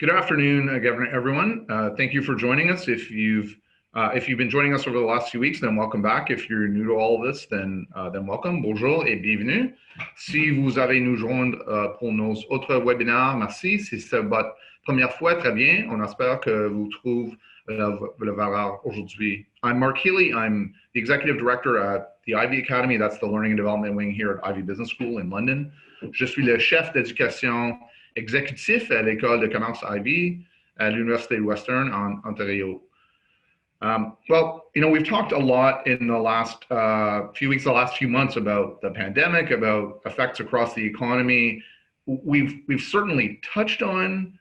Good afternoon, everyone. Thank you for joining us. If you've been joining us over the last few weeks, then welcome back. If you're new to all of this, then welcome. Bonjour et bienvenue. Si vous avez nous joindre pour nos autres webinaires, merci. Si c'est votre première fois, très bien. On espère que vous trouvez la valeur aujourd'hui. I'm Mark Healy. I'm the Executive Director at the Ivey Academy. That's the Learning and Development Wing here at Ivey Business School in London. Je suis le chef d'éducation exécutif à l'école de commerce Ivey à l'Université Western en Ontario. Well, you know, we've talked a lot in the last few weeks, the last few months about the pandemic, about effects across the economy. We've certainly touched on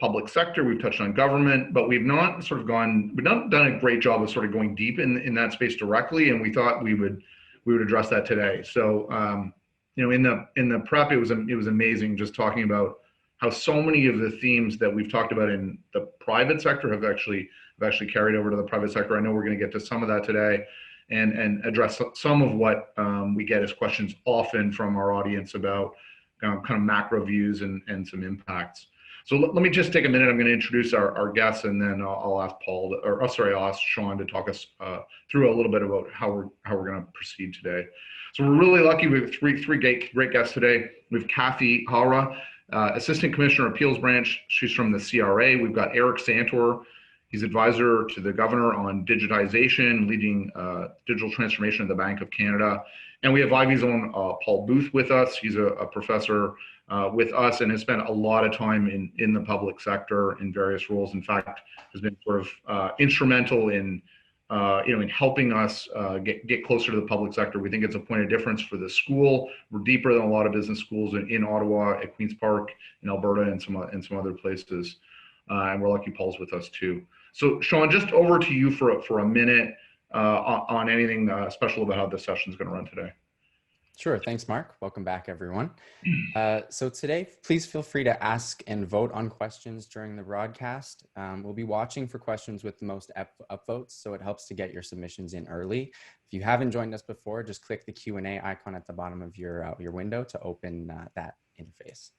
public sector, we've touched on government, but we've not done a great job of sort of going deep in that space directly, and we thought we would address that today. So you know, in the prep, it was amazing just talking about how so many of the themes that we've talked about in the private sector have actually carried over to the private sector. I know we're going to get to some of that today and address some of what we get as questions often from our audience about kind of macro views and some impacts. So let me just take a minute. I'm going to introduce our guests, and then I'll ask I'll ask Sean to talk us through a little bit about how we're going to proceed today. So we're really lucky. We have three great guests today. We have Cathy Hawara, Assistant Commissioner Appeals Branch. She's from the CRA. We've got Eric Santor. He's advisor to the governor on digitization, leading digital transformation of the Bank of Canada. And we have Ivey's own Paul Boothe with us. He's a professor with us and has spent a lot of time in the public sector in various roles. In fact, has been sort of instrumental in in helping us get closer to the public sector. We think it's a point of difference for the school. We're deeper than a lot of business schools in Ottawa, at Queen's Park, in Alberta, and some other places. And we're lucky Paul's with us too. So Sean, just over to you for a minute on anything special about how this session is going to run today. Sure. Thanks, Mark. Welcome back, everyone. So today, please feel free to ask and vote on questions during the broadcast. We'll be watching for questions with the most upvotes, so it helps to get your submissions in early. If you haven't joined us before, just click the Q&A icon at the bottom of your window to open that interface.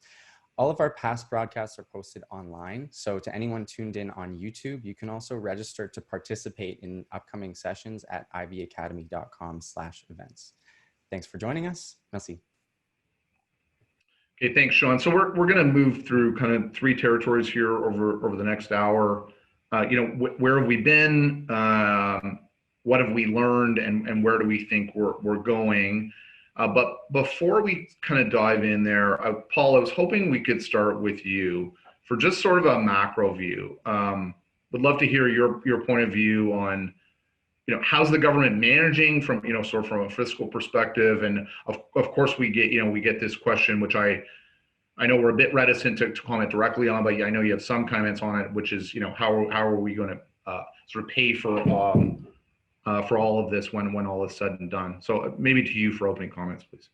All of our past broadcasts are posted online. So to anyone tuned in on YouTube, you can also register to participate in upcoming sessions at iveyacademy.com/events. Thanks for joining us. Merci. Okay, thanks, Sean. So we're going to move through kind of three territories here over the next hour. Where have we been? What have we learned? And where do we think we're going? But before we kind of dive in there, Paul, I was hoping we could start with you for just sort of a macro view. Would love to hear your point of view on, how's the government managing from, sort of from a fiscal perspective? And of course we get this question, which I know we're a bit reticent to comment directly on, but I know you have some comments on it, which is, how are we going to sort of pay for all of this when all is said and done? So maybe to you for opening comments, please.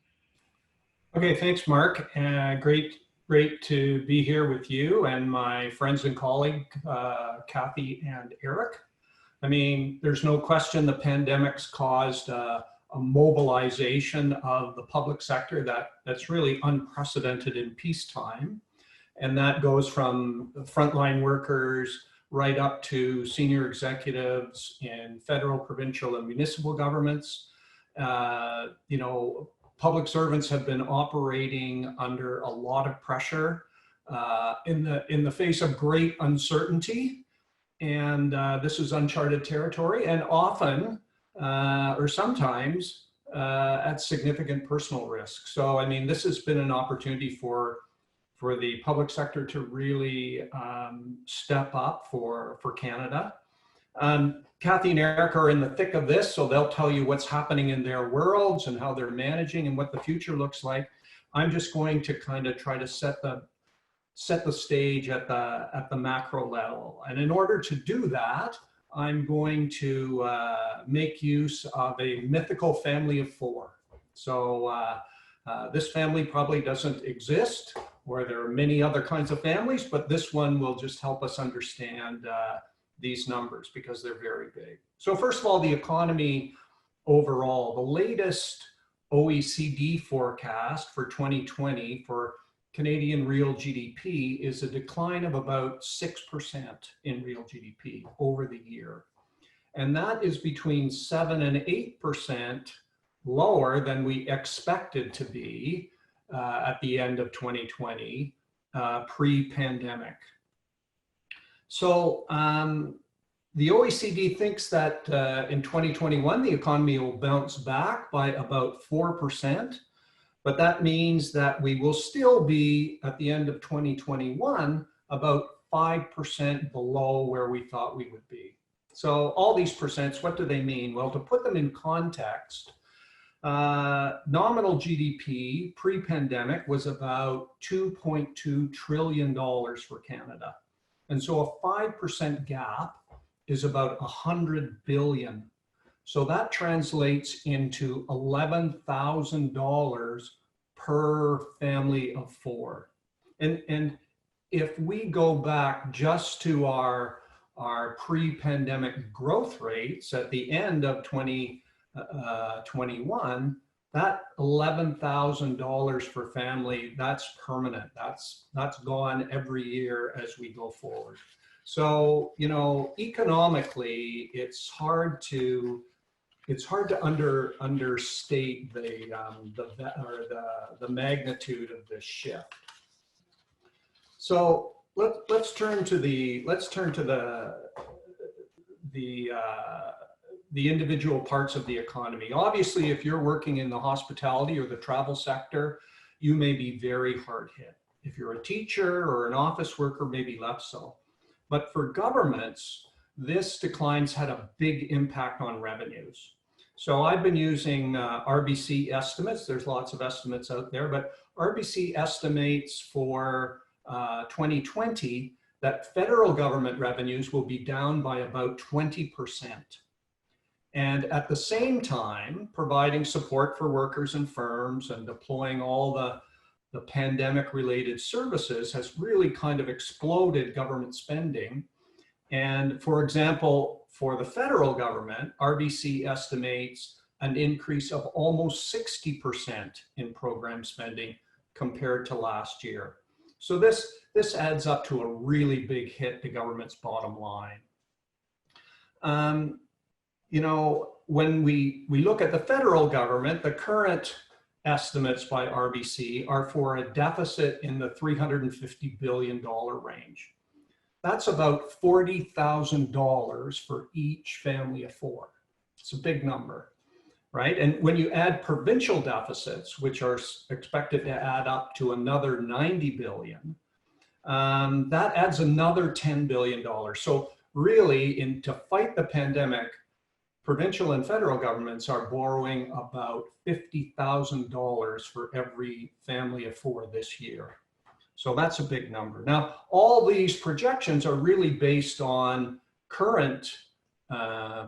Okay, thanks, Mark. Great to be here with you and my friends and colleague, Cathy and Eric. I mean, there's no question the pandemic's caused a mobilization of the public sector that's really unprecedented in peacetime. And that goes from frontline workers right up to senior executives in federal, provincial, and municipal governments. Public servants have been operating under a lot of pressure in the face of great uncertainty. And this is uncharted territory, and often, or sometimes, at significant personal risk. So, I mean, this has been an opportunity for the public sector to really step up for Canada. Cathy and Eric are in the thick of this, so they'll tell you what's happening in their worlds and how they're managing and what the future looks like. I'm just going to kind of try to set the stage at the macro level. And in order to do that, I'm going to make use of a mythical family of four. So this family probably doesn't exist, or there are many other kinds of families, but this one will just help us understand these numbers because they're very big. So first of all, the economy overall, the latest OECD forecast for 2020 for Canadian real GDP is a decline of about 6% in real GDP over the year. And that is between 7 and 8% lower than we expected to be at the end of 2020, pre-pandemic. So the OECD thinks that in 2021, the economy will bounce back by about 4%, but that means that we will still be at the end of 2021 about 5% below where we thought we would be. So all these percents, what do they mean? Well, to put them in context, nominal GDP pre-pandemic was about $2.2 trillion for Canada. And so a 5% gap is about 100 billion. So that translates into $11,000 per family of four. And if we go back just to our pre-pandemic growth rates at the end of 2021, that $11,000 per family, that's permanent. That's gone every year as we go forward. So, you know, economically, it's hard to understate the magnitude of this shift. So let's turn to the individual parts of the economy. Obviously, if you're working in the hospitality or the travel sector, you may be very hard hit. If you're a teacher or an office worker, maybe less so. But for governments, this decline's had a big impact on revenues. So I've been using RBC estimates. There's lots of estimates out there, but RBC estimates for 2020 that federal government revenues will be down by about 20%. And at the same time, providing support for workers and firms and deploying all the pandemic-related services has really kind of exploded government spending. And for example, for the federal government, RBC estimates an increase of almost 60% in program spending compared to last year. So this adds up to a really big hit to government's bottom line. You know, when we look at the federal government, the current estimates by RBC are for a deficit in the $350 billion range. That's about $40,000 for each family of four. It's a big number, right? And when you add provincial deficits, which are expected to add up to another $90 billion, that adds another $10 billion. So really, to fight the pandemic, provincial and federal governments are borrowing about $50,000 for every family of four this year. So that's a big number. Now, all these projections are really based on current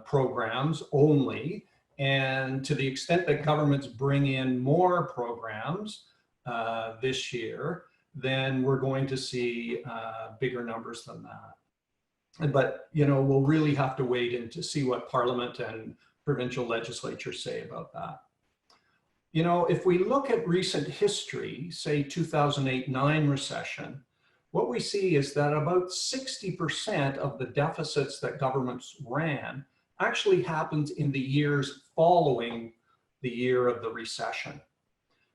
programs only. And to the extent that governments bring in more programs this year, then we're going to see bigger numbers than that. But, you know, we'll really have to wait and to see what Parliament and provincial legislatures say about that. You know, if we look at recent history, say 2008-9 recession, what we see is that about 60% of the deficits that governments ran actually happened in the years following the year of the recession.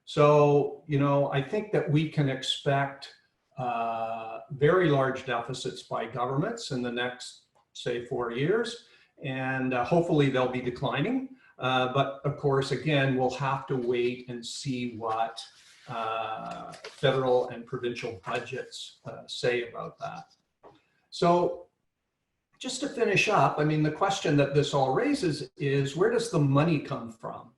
So, you know, I think that we can expect very large deficits by governments in the next, say, 4 years, and hopefully they'll be declining. But of course, again, we'll have to wait and see what federal and provincial budgets say about that. So just to finish up, I mean, the question that this all raises is, where does the money come from?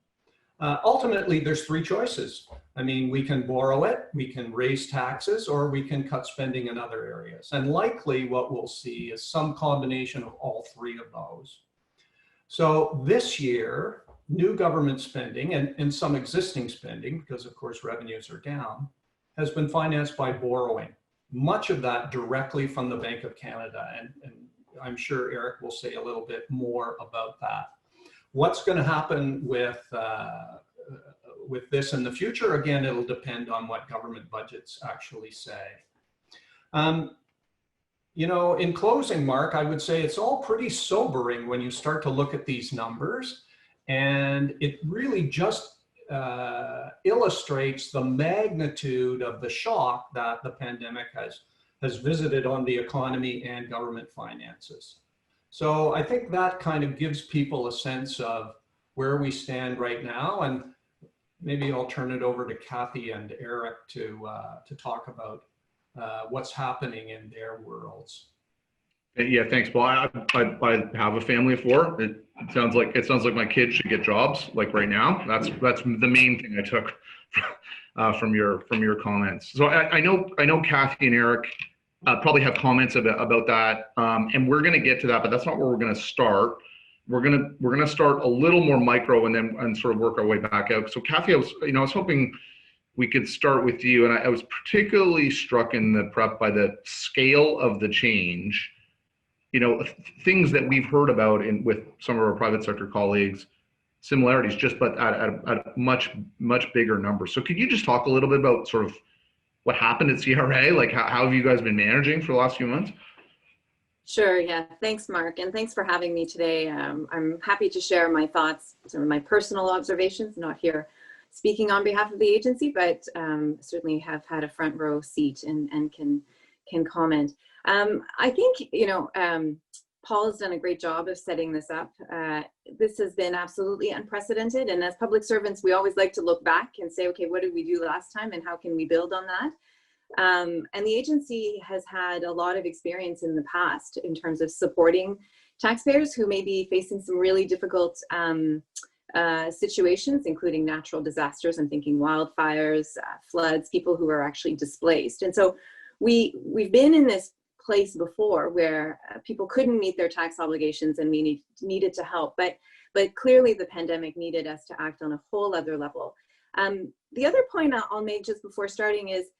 Ultimately, there's three choices. I mean, we can borrow it, we can raise taxes, or we can cut spending in other areas. And likely what we'll see is some combination of all three of those. So this year, new government spending and some existing spending, because of course revenues are down, has been financed by borrowing, much of that directly from the Bank of Canada. And I'm sure Eric will say a little bit more about that. What's going to happen with this in the future. Again, it'll depend on what government budgets actually say. You know, in closing, Mark, I would say it's all pretty sobering when you start to look at these numbers, and it really just illustrates the magnitude of the shock that the pandemic has visited on the economy and government finances. So I think that kind of gives people a sense of where we stand right now, and maybe I'll turn it over to Cathy and Eric to talk about what's happening in their worlds. Yeah, thanks, Paul. I have a family of four. It sounds like my kids should get jobs like right now. That's the main thing I took from your comments. So I know Cathy and Eric probably have comments about that, and we're going to get to that, but that's not where we're going to start. We're gonna start a little more micro and sort of work our way back out. So Cathy, I was hoping we could start with you, and I was particularly struck in the prep by the scale of the change. You know, things that we've heard about with some of our private sector colleagues, similarities, just but at a much bigger number. So could you just talk a little bit about sort of what happened at CRA? Like how have you guys been managing for the last few months? Sure. Yeah. Thanks, Mark. And thanks for having me today. I'm happy to share my thoughts, some of my personal observations, not here speaking on behalf of the agency, but certainly have had a front row seat and can comment. I think, you know, Paul has done a great job of setting this up. This has been absolutely unprecedented. And as public servants, we always like to look back and say, okay, what did we do last time and how can we build on that? And the agency has had a lot of experience in the past in terms of supporting taxpayers who may be facing some really difficult situations, including natural disasters. I'm thinking wildfires, floods, people who are actually displaced. And so we've been in this place before where people couldn't meet their tax obligations and we needed to help. But clearly the pandemic needed us to act on a whole other level. The other point I'll make just before starting is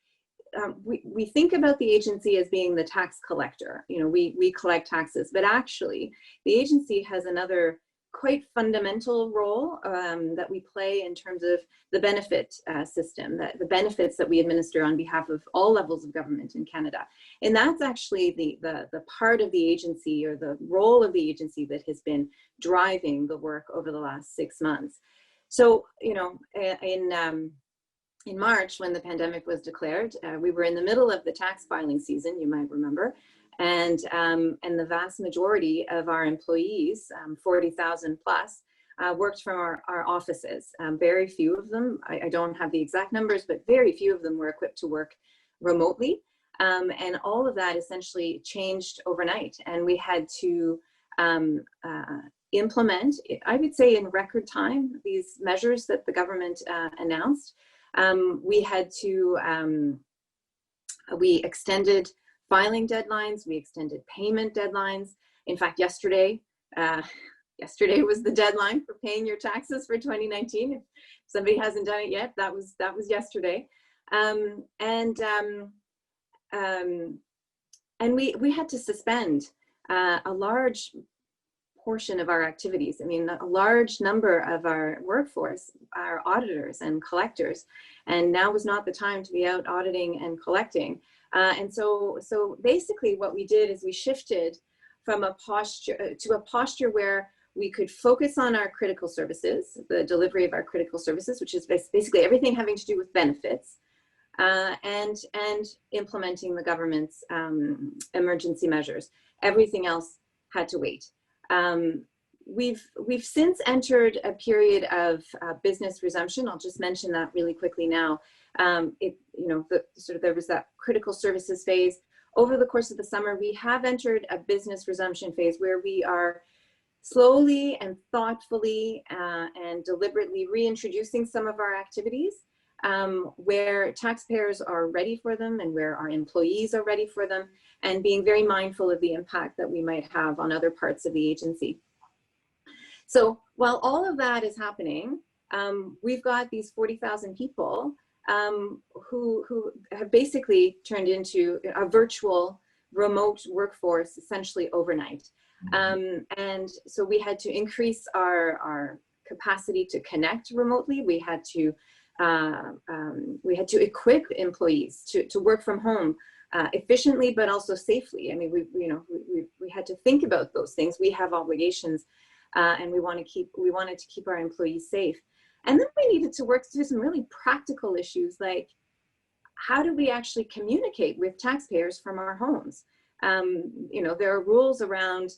we think about the agency as being the tax collector. You know, we collect taxes, but actually the agency has another quite fundamental role that we play in terms of the benefit system, the benefits that we administer on behalf of all levels of government in Canada. And that's actually the part of the agency or the role of the agency that has been driving the work over the last 6 months. So, you know, in March, when the pandemic was declared, we were in the middle of the tax filing season, you might remember, and the vast majority of our employees, 40,000 plus, worked from our offices. Very few of them, I don't have the exact numbers, but very few of them were equipped to work remotely. And all of that essentially changed overnight. And we had to implement, I would say in record time, these measures that the government announced. We had to, we extended filing deadlines, we extended payment deadlines. In fact, yesterday was the deadline for paying your taxes for 2019. If somebody hasn't done it yet, that was yesterday. And we had to suspend a large portion of our activities. I mean, a large number of our workforce are auditors and collectors, and now was not the time to be out auditing and collecting. And so basically what we did is we shifted from a posture where we could focus on our critical services, the delivery of our critical services, which is basically everything having to do with benefits, and implementing the government's emergency measures. Everything else had to wait. We've since entered a period of business resumption. I'll just mention that really quickly now. There was that critical services phase. Over the course of the summer, we have entered a business resumption phase where we are slowly and thoughtfully and deliberately reintroducing some of our activities where taxpayers are ready for them and where our employees are ready for them, and being very mindful of the impact that we might have on other parts of the agency. So while all of that is happening, we've got these 40,000 people who have basically turned into a virtual remote workforce essentially overnight. And so we had to increase our capacity to connect remotely. We had to equip employees to work from home efficiently, but also safely. I mean, we had to think about those things. We have obligations, and we wanted to keep our employees safe. And then we needed to work through some really practical issues, like how do we actually communicate with taxpayers from our homes? There are rules around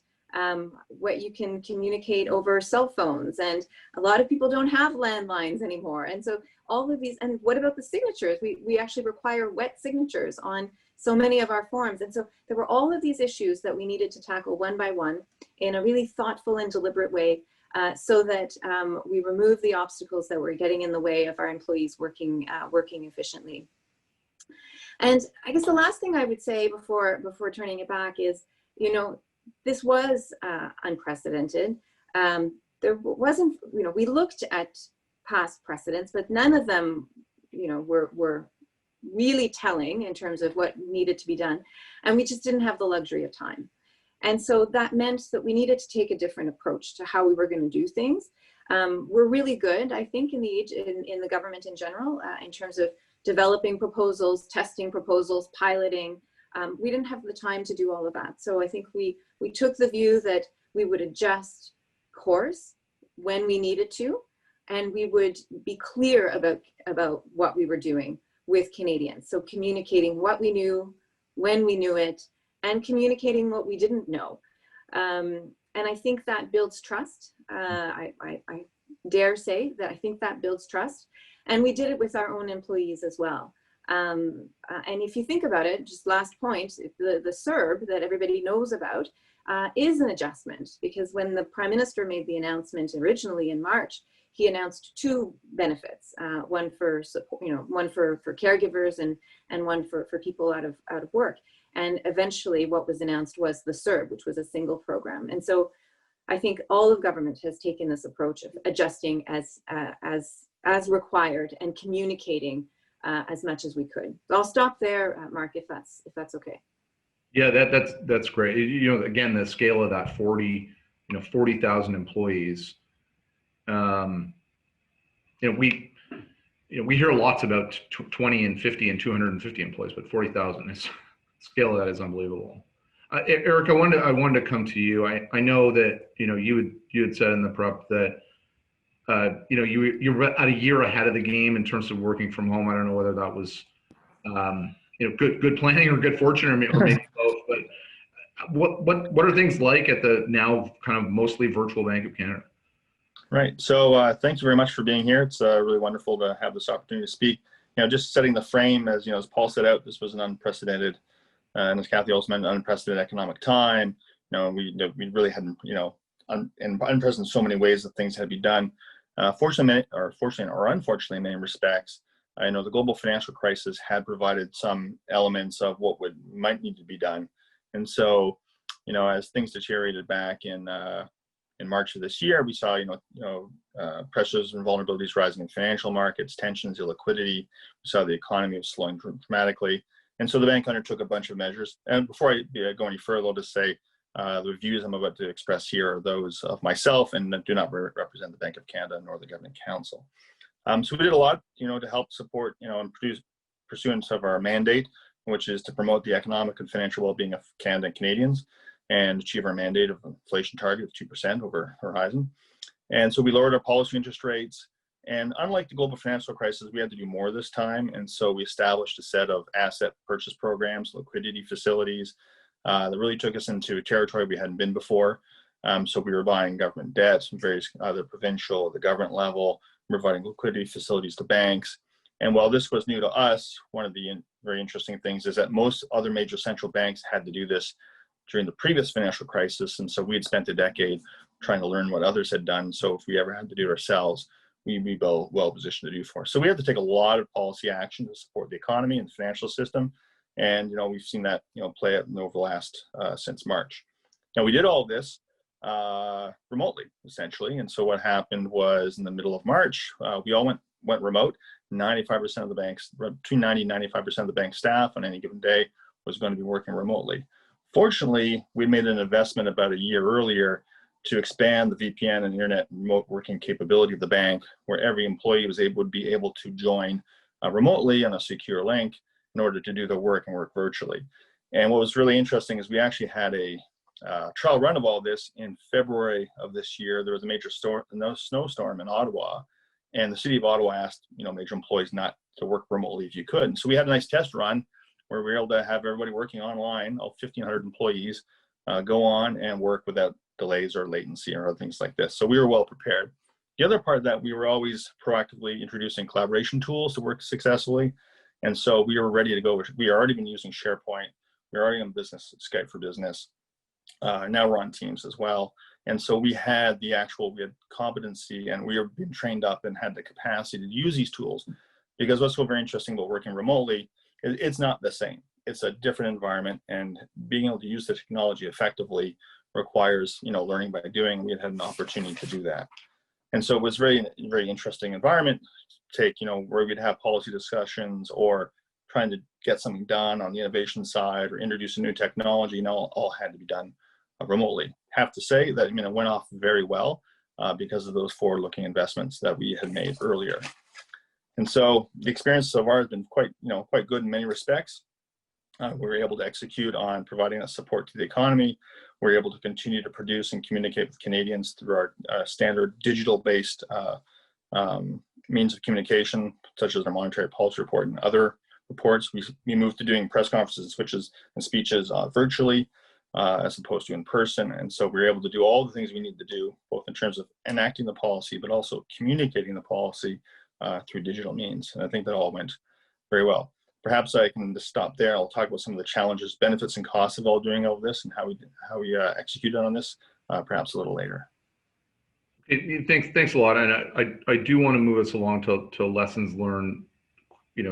what you can communicate over cell phones, and a lot of people don't have landlines anymore. And so all of these, and what about the signatures? We actually require wet signatures on so many of our forms. And so there were all of these issues that we needed to tackle one by one in a really thoughtful and deliberate way, so that we remove the obstacles that were getting in the way of our employees working efficiently. And I guess the last thing I would say before turning it back is, this was unprecedented. There wasn't, we looked at past precedents, but none of them, were really telling in terms of what needed to be done. And we just didn't have the luxury of time. And so that meant that we needed to take a different approach to how we were going to do things. We're really good, I think, in the government in general, in terms of developing proposals, testing proposals, piloting. We didn't have the time to do all of that. So I think we took the view that we would adjust course when we needed to, and we would be clear about what we were doing with Canadians. So communicating what we knew, when we knew it, and communicating what we didn't know. And I think that builds trust. I dare say that I think that builds trust. And we did it with our own employees as well. And if you think about it, just last point, the CERB that everybody knows about is an adjustment, because when the Prime Minister made the announcement originally in March, he announced two benefits, one for support, one for caregivers and one for people out of work. And eventually what was announced was the CERB, which was a single program. And so I think all of government has taken this approach of adjusting as required and communicating as much as we could. So I'll stop there, Mark, if that's okay. Yeah, that's great. Again, the scale of that 40,000 employees. We hear lots about 20 and 50 and 250 employees, but 40,000 is scale of that is unbelievable. Eric, I wanted to come to you. I know that you had said in the prep that you're at a year ahead of the game in terms of working from home. I don't know whether that was good planning or good fortune, or maybe both. But what are things like at the now kind of mostly virtual Bank of Canada? Right. So thank you very much for being here. It's really wonderful to have this opportunity to speak. Just setting the frame, as Paul set out, this was an unprecedented, and as Cathy also mentioned, unprecedented economic time. We really hadn't, unprecedented in so many ways that things had to be done. Fortunately or unfortunately, in many respects, I know the global financial crisis had provided some elements of what might need to be done. And so, as things deteriorated back in March of this year, we saw, pressures and vulnerabilities rising in financial markets, tensions, illiquidity. We saw the economy was slowing dramatically. And so the bank undertook a bunch of measures. And before I go any further, I'll just say the views I'm about to express here are those of myself and do not represent the Bank of Canada nor the Government Council. So we did a lot, to help support, and pursuance of our mandate, which is to promote the economic and financial well-being of Canada and Canadians and achieve our mandate of inflation target of 2% over horizon. And so we lowered our policy interest rates. And unlike the global financial crisis, we had to do more this time. And so we established a set of asset purchase programs, liquidity facilities that really took us into territory we hadn't been before. So we were buying government debt from various other provincial, the government level, providing liquidity facilities to banks. And while this was new to us, one of the very interesting things is that most other major central banks had to do this during the previous financial crisis. And so we had spent a decade trying to learn what others had done. So if we ever had to do it ourselves, we'd be well positioned to do for. So we had to take a lot of policy action to support the economy and the financial system. And, we've seen that, play out over the last, since March. Now we did all this remotely, essentially. And so what happened was in the middle of March, we all went remote. 95% of the banks, between 90 and 95% of the bank staff on any given day was going to be working remotely. Fortunately, we made an investment about a year earlier to expand the VPN and internet remote working capability of the bank, where every employee would be able to join remotely on a secure link in order to do their work and work virtually. And what was really interesting is we actually had a trial run of all this in February of this year. There was a major snowstorm in Ottawa, and the city of Ottawa asked, major employees not to work remotely if you could. And so we had a nice test run where we were able to have everybody working online, all 1,500 employees, go on and work without delays or latency or other things like this. So we were well prepared. The other part of that, we were always proactively introducing collaboration tools to work successfully. And so we were ready to go. We already been using SharePoint. We're already on business, Skype for Business. Now we're on Teams as well. And so we had competency, and we were being trained up and had the capacity to use these tools. Because what's so very interesting about working remotely, it's not the same. It's a different environment, and being able to use the technology effectively requires, learning by doing. We had an opportunity to do that. And so it was very, very interesting environment to take, where we'd have policy discussions or trying to get something done on the innovation side or introduce a new technology, all had to be done remotely. Have to say that, it went off very well because of those forward-looking investments that we had made earlier. And so the experience so far has been quite good in many respects. We were able to execute on providing that support to the economy. We're able to continue to produce and communicate with Canadians through our standard digital-based means of communication, such as our monetary policy report and other reports. We moved to doing press conferences, and speeches virtually, as opposed to in person. And so we were able to do all the things we need to do, both in terms of enacting the policy, but also communicating the policy through digital means. And I think that all went very well. Perhaps I can just stop there. I'll talk about some of the challenges, benefits, and costs of all doing all of this and how we executed on this perhaps a little later. Thanks a lot. And I do want to move us along to lessons learned,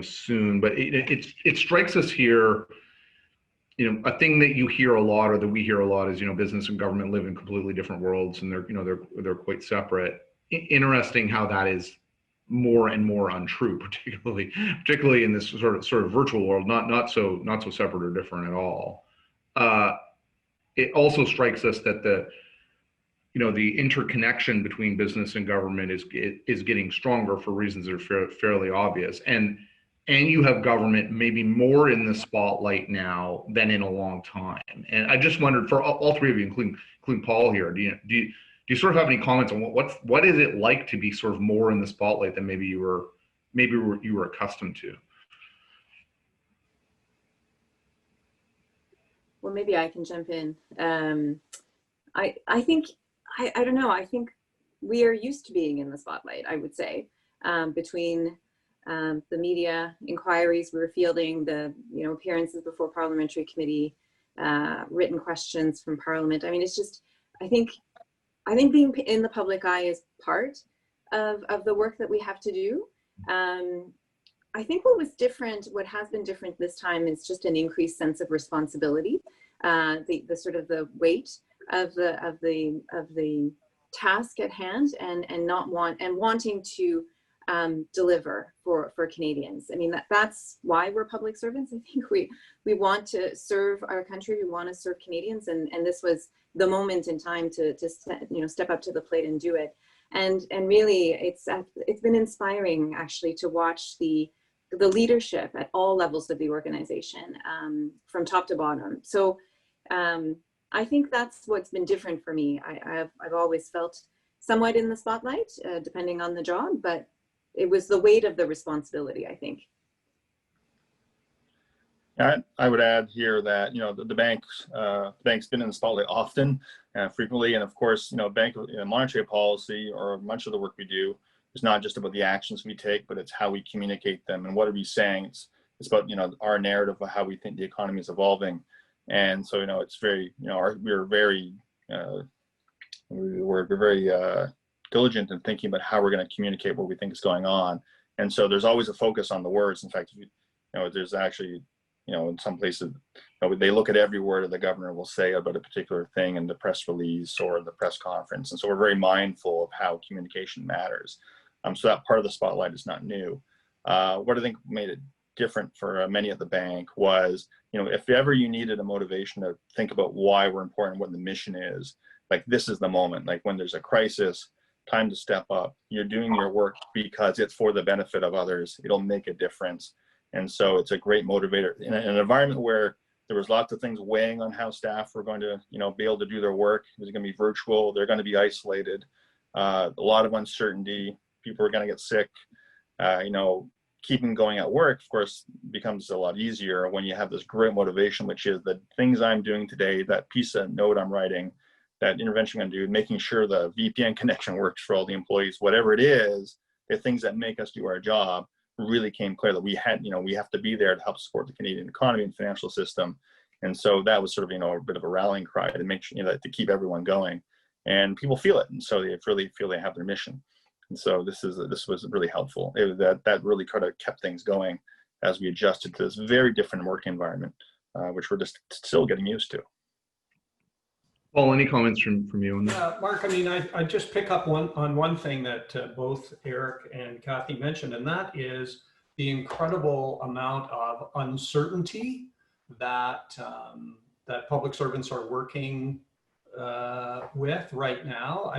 soon. But it strikes us here, a thing that you hear a lot, or that we hear a lot, is business and government live in completely different worlds, and they're quite separate. Interesting how that is more and more untrue, particularly in this sort of virtual world, not so separate or different at all. It also strikes us that the interconnection between business and government is getting stronger for reasons that are fairly obvious, and you have government maybe more in the spotlight now than in a long time. And I just wondered, for all three of you, including Paul here, do you sort of have any comments on what is it like to be sort of more in the spotlight than maybe you were accustomed to? Well, maybe I can jump in. I think I don't know. I think we are used to being in the spotlight, I would say, between the media inquiries we were fielding, the appearances before parliamentary committee, written questions from Parliament. I mean, it's just, I think being in the public eye is part of the work that we have to do. I think what has been different this time is just an increased sense of responsibility, the sort of the weight of the task at hand, and wanting to deliver for Canadians. I mean, that's why we're public servants. I think we want to serve our country, we want to serve Canadians, and this was the moment in time to step up to the plate and do it. And really, it's been inspiring actually to watch the leadership at all levels of the organization, from top to bottom. So I think that's what's been different for me. I've always felt somewhat in the spotlight, depending on the job, but it was the weight of the responsibility, I think. I would add here that the bank's been in the spotlight often, frequently, and of course, monetary policy, or much of the work we do, is not just about the actions we take, but it's how we communicate them and what are we saying. It's about our narrative of how we think the economy is evolving, and so it's very we're very diligent in thinking about how we're going to communicate what we think is going on, and so there's always a focus on the words. In fact, there's actually in some places, they look at every word that the governor will say about a particular thing in the press release or the press conference. And so we're very mindful of how communication matters. So that part of the spotlight is not new. What I think made it different for many at the bank was, if ever you needed a motivation to think about why we're important, what the mission is, like this is the moment, like when there's a crisis, time to step up. You're doing your work because it's for the benefit of others. It'll make a difference. And so it's a great motivator in an environment where there was lots of things weighing on how staff were going to, be able to do their work. It was going to be virtual. They're going to be isolated. A lot of uncertainty. People are going to get sick. Keeping going at work, of course, becomes a lot easier when you have this great motivation, which is the things I'm doing today, that piece of note I'm writing, that intervention I'm doing, making sure the VPN connection works for all the employees, whatever it is, the things that make us do our job really came clear that we have to be there to help support the Canadian economy and financial system. And so that was sort of, a bit of a rallying cry to make sure, to keep everyone going, and people feel it. And so they really feel they have their mission. And so this was really helpful. That really kind of kept things going as we adjusted to this very different work environment, which we're just still getting used to. Paul, any comments from you on that? Mark, I just pick up on one thing that both Eric and Cathy mentioned, and that is the incredible amount of uncertainty that that public servants are working with right now.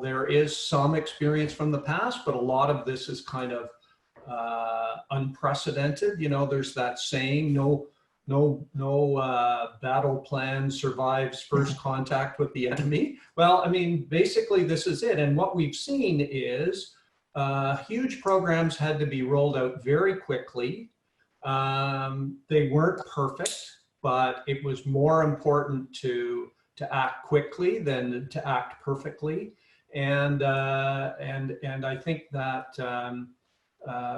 There is some experience from the past, but a lot of this is kind of unprecedented. There's that saying, no battle plan survives first contact with the enemy. Well, basically this is it. And what we've seen is huge programs had to be rolled out very quickly. They weren't perfect, but it was more important to act quickly than to act perfectly. And I think that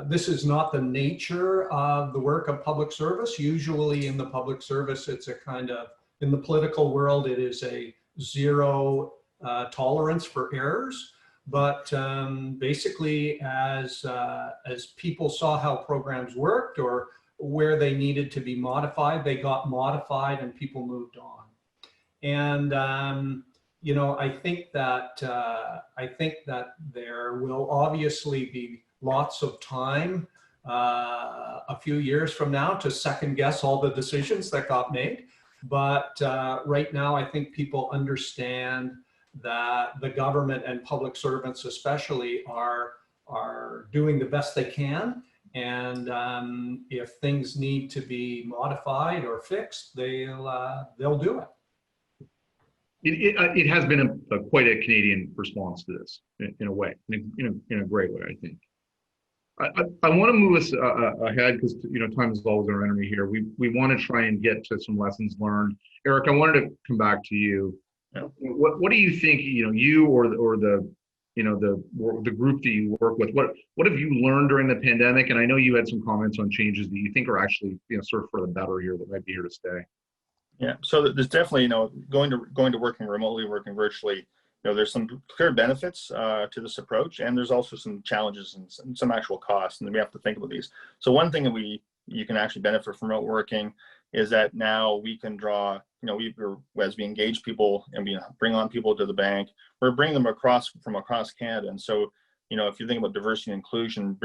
this is not the nature of the work of public service. Usually in the public service, it's a kind of, in the political world, it is a zero tolerance for errors. But basically, as people saw how programs worked or where they needed to be modified, they got modified and people moved on. And I think that there will obviously be lots of time a few years from now to second guess all the decisions that got made. But right now, I think people understand that the government and public servants especially are doing the best they can. And if things need to be modified or fixed, they'll do it. It has been quite a Canadian response to this in a way, in a great way, I think. I want to move us ahead because time is always our enemy here. We want to try and get to some lessons learned. Eric, I wanted to come back to you. Yeah. What do you think? You or the group that you work with. What have you learned during the pandemic? And I know you had some comments on changes that you think are actually sort of for the better here, that might be here to stay. Yeah. So there's definitely going to working remotely, working virtually. There's some clear benefits to this approach, and there's also some challenges and some actual costs, and we have to think about these. So one thing that you can actually benefit from remote working is that now we can draw, as we engage people and we bring on people to the bank, we're bringing them from across Canada. And so, if you think about diversity and inclusion,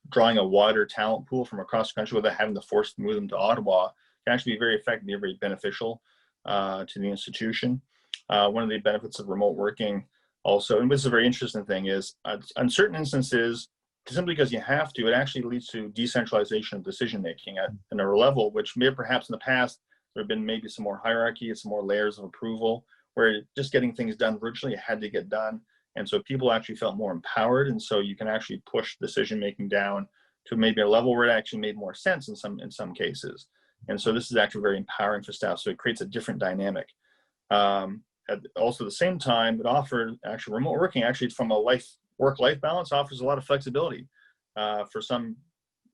drawing a wider talent pool from across the country without having to force to move them to Ottawa can actually be very effective, very beneficial to the institution. One of the benefits of remote working also, and this is a very interesting thing, is on certain instances, simply because you have to, it actually leads to decentralization of decision-making at a level, which may perhaps in the past, there have been maybe some more hierarchy, some more layers of approval, where just getting things done virtually had to get done. And so people actually felt more empowered. And so you can actually push decision-making down to maybe a level where it actually made more sense in some cases. And so this is actually very empowering for staff. So it creates a different dynamic. Also, at the same time, it offered actually remote working actually from a work-life balance offers a lot of flexibility. For some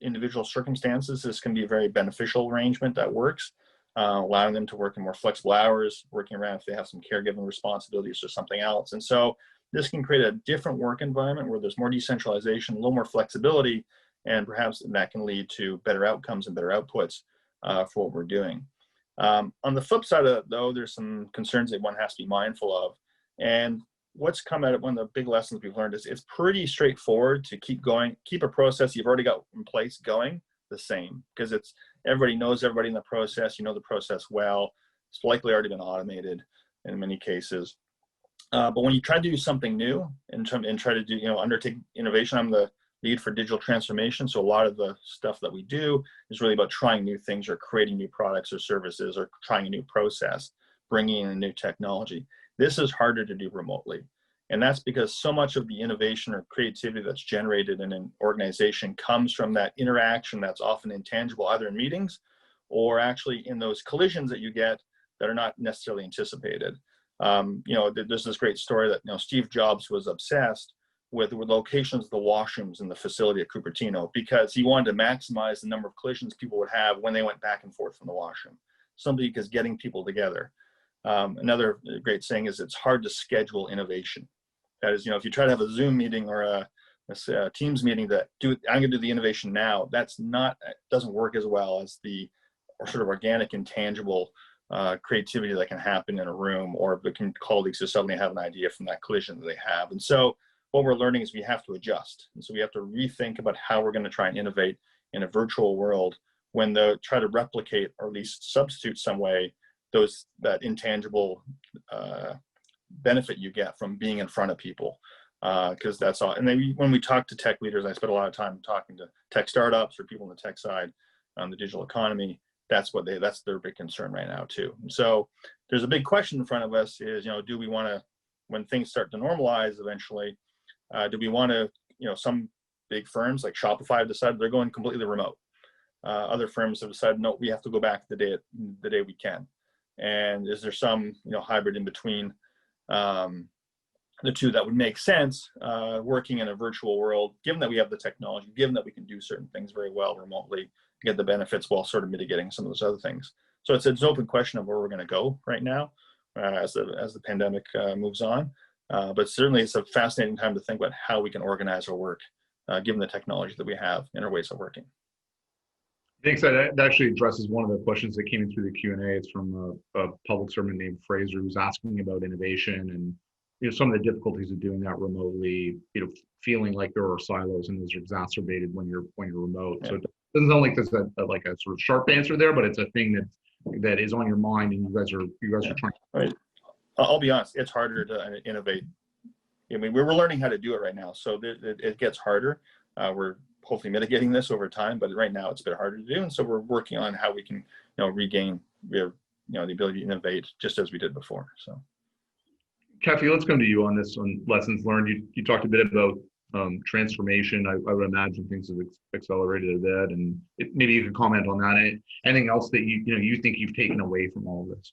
individual circumstances, this can be a very beneficial arrangement that works, allowing them to work in more flexible hours, working around if they have some caregiving responsibilities or something else. And so this can create a different work environment where there's more decentralization, a little more flexibility, and perhaps that can lead to better outcomes and better outputs for what we're doing. On the flip side of it, though, there's some concerns that one has to be mindful of. And what's come out of one of the big lessons we've learned is it's pretty straightforward to keep a process you've already got in place going the same, because everybody knows everybody in the process, the process well. It's likely already been automated in many cases. But when you try to do something new and try to do, undertake innovation, I'm the lead for digital transformation. So a lot of the stuff that we do is really about trying new things or creating new products or services or trying a new process, bringing in a new technology. This is harder to do remotely. And that's because so much of the innovation or creativity that's generated in an organization comes from that interaction that's often intangible, either in meetings or actually in those collisions that you get that are not necessarily anticipated. There's this great story that, Steve Jobs was obsessed with locations of the washrooms in the facility at Cupertino because he wanted to maximize the number of collisions people would have when they went back and forth from the washroom. Simply because getting people together. Another great saying is it's hard to schedule innovation. That is, if you try to have a Zoom meeting or a Teams meeting I'm going to do the innovation now, doesn't work as well as the sort of organic, intangible creativity that can happen in a room, or the colleagues who suddenly have an idea from that collision that they have. And so what we're learning is we have to adjust. And so we have to rethink about how we're going to try and innovate in a virtual world when they try to replicate or at least substitute some way that intangible benefit you get from being in front of people, because that's all. And then when we talk to tech leaders, I spend a lot of time talking to tech startups or people on the tech side on the digital economy. That's their big concern right now too. And so there's a big question in front of us is, do we want to, when things start to normalize eventually, do we want to, some big firms like Shopify have decided they're going completely remote. Other firms have decided, no, we have to go back the day we can. And is there some, hybrid in between the two that would make sense, working in a virtual world, given that we have the technology, given that we can do certain things very well remotely, get the benefits while sort of mitigating some of those other things. So it's an open question of where we're going to go right now as the pandemic moves on. But certainly it's a fascinating time to think about how we can organize our work, given the technology that we have in our ways of working. Thanks. That actually addresses one of the questions that came in through the Q&A. It's from a public servant named Fraser, who's asking about innovation and some of the difficulties of doing that remotely. Feeling like there are silos and those are exacerbated when you're remote. Yeah. So it doesn't sound like there's a sort of sharp answer there, but it's a thing that is on your mind, and you guys are trying. Right. I'll be honest. It's harder to innovate. I mean, we're learning how to do it right now, so it gets harder. We're hopefully mitigating this over time, but right now it's a bit harder to do, and so we're working on how we can regain the ability to innovate just as we did before. So Cathy, let's come to you on this, on lessons learned. You talked a bit about transformation. I would imagine things have accelerated a bit, and maybe you could comment on that. Anything else that you think you've taken away from all of this?